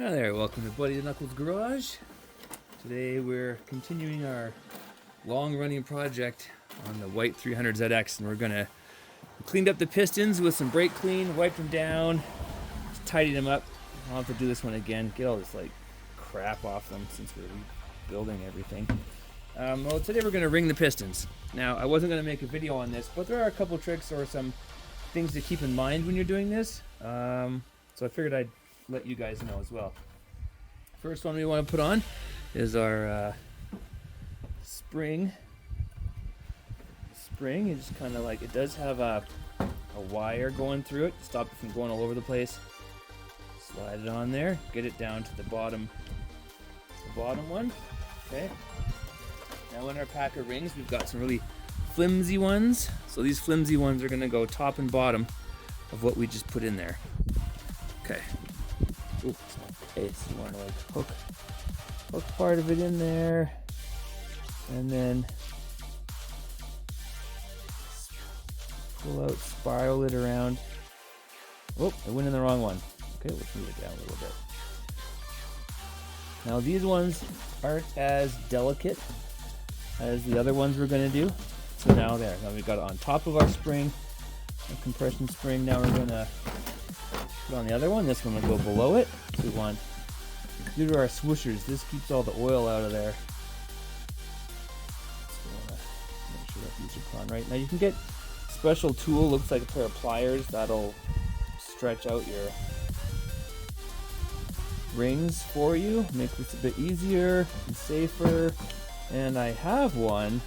Hi there, welcome to Buddy the Knuckles Garage. Today we're continuing our long-running project on the white 300ZX, and we cleaned up the pistons with some brake clean, wiped them down, just tidied them up. I'll have to do this one again, get all this crap off them since we're rebuilding everything. Well, today we're going to ring the pistons. Now, I wasn't going to make a video on this, but there are a couple tricks or some things to keep in mind when you're doing this. So I figured I'd let you guys know as well. First one we want to put on is our spring. It just kind of it does have a wire going through it to stop it from going all over the place. Slide it on there, get it down to the bottom one. Okay. Now in our pack of rings, we've got some really flimsy ones. So these flimsy ones are going to go top and bottom of what we just put in there. Okay. Oops. Okay, so you want to hook part of it in there, and then pull out, spiral it around. Oh, I went in the wrong one. Okay, let's move it down a little bit. Now these ones aren't as delicate as the other ones we're going to do. So now we've got it on top of our spring, a compression spring. Now we're going to put on the other one. This one will go below it. So we want, due to our swooshers, this keeps all the oil out of there. So we want to make sure that these are put on right. Now you can get a special tool, looks like a pair of pliers, that'll stretch out your rings for you, make this a bit easier and safer. And I have one,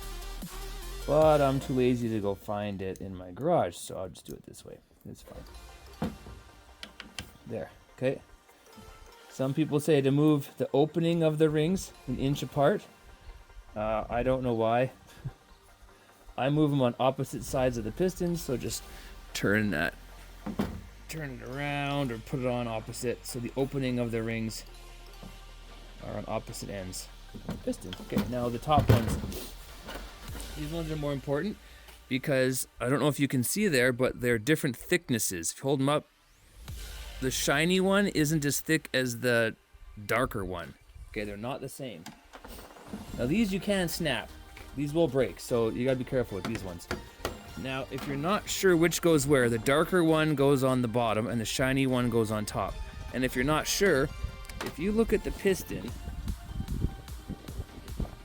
but I'm too lazy to go find it in my garage, so I'll just do it this way. It's fine. There, okay. Some people say to move the opening of the rings an inch apart. I don't know why. I move them on opposite sides of the pistons, so just turn it around or put it on opposite, so the opening of the rings are on opposite ends of the piston. Okay, now the top ones. These ones are more important because I don't know if you can see there, but they're different thicknesses. If you hold them up, the shiny one isn't as thick as the darker one. Okay, they're not the same. Now these you can snap. These will break, so you gotta be careful with these ones. Now, if you're not sure which goes where, the darker one goes on the bottom and the shiny one goes on top. And if you're not sure, if you look at the piston,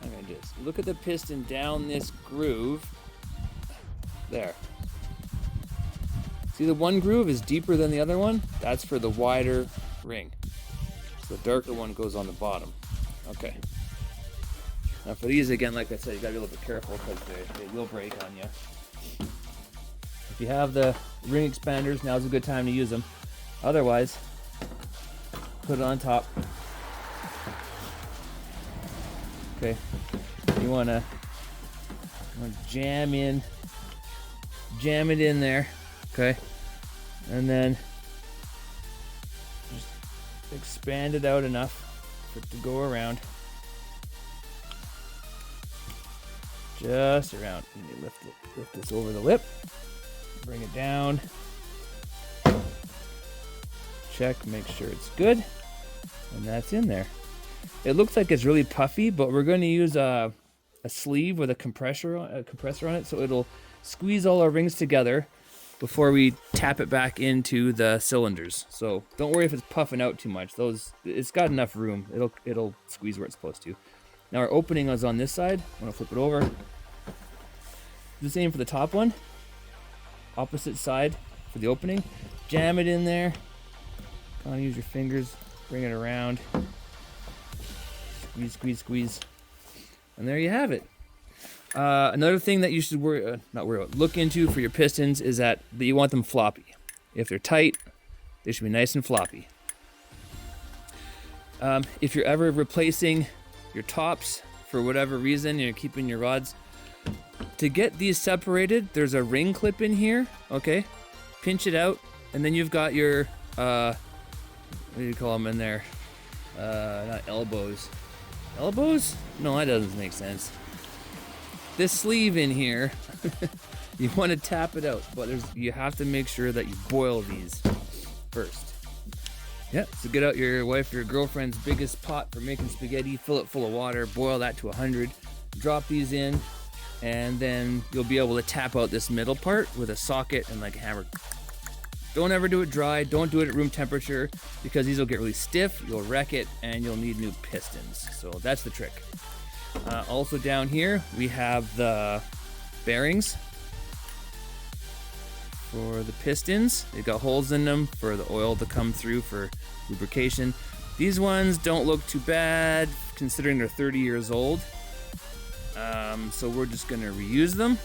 I'm gonna do this. Look at the piston down this groove. There. See, the one groove is deeper than the other one? That's for the wider ring. So the darker one goes on the bottom. Okay. Now for these, again, like I said, you gotta be a little bit careful because they will break on you. If you have the ring expanders, now's a good time to use them. Otherwise, put it on top. Okay. You wanna jam it in there. Okay, and then just expand it out enough for it to go around. Just around. And you lift this over the lip, bring it down, check, make sure it's good, and that's in there. It looks like it's really puffy, but we're going to use a sleeve with a compressor on it, so it'll squeeze all our rings together before we tap it back into the cylinders. So don't worry if it's puffing out too much. It's got enough room. It'll squeeze where it's supposed to. Now our opening is on this side. I'm gonna flip it over. The same for the top one. Opposite side for the opening. Jam it in there. Kind of use your fingers, bring it around. Squeeze. And there you have it. Another thing that you should look into for your pistons is that you want them floppy. If they're tight, they should be nice and floppy. If you're ever replacing your tops for whatever reason, you're keeping your rods, to get these separated, there's a ring clip in here, okay? Pinch it out, and then you've got your, what do you call them in there? Not elbows. Elbows? No, that doesn't make sense. This sleeve in here, you want to tap it out, but you have to make sure that you boil these first. Yeah, so get out your wife or your girlfriend's biggest pot for making spaghetti, fill it full of water, boil that to 100, drop these in, and then you'll be able to tap out this middle part with a socket and like a hammer. Don't ever do it dry, don't do it at room temperature, because these will get really stiff, you'll wreck it, and you'll need new pistons. So that's the trick. Also down here, we have the bearings for the pistons. They've got holes in them for the oil to come through for lubrication. These ones don't look too bad considering they're 30 years old. So we're just gonna reuse them.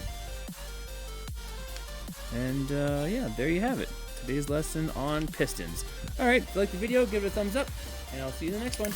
And yeah, there you have it. Today's lesson on pistons. All right, if you like the video, give it a thumbs up, and I'll see you in the next one.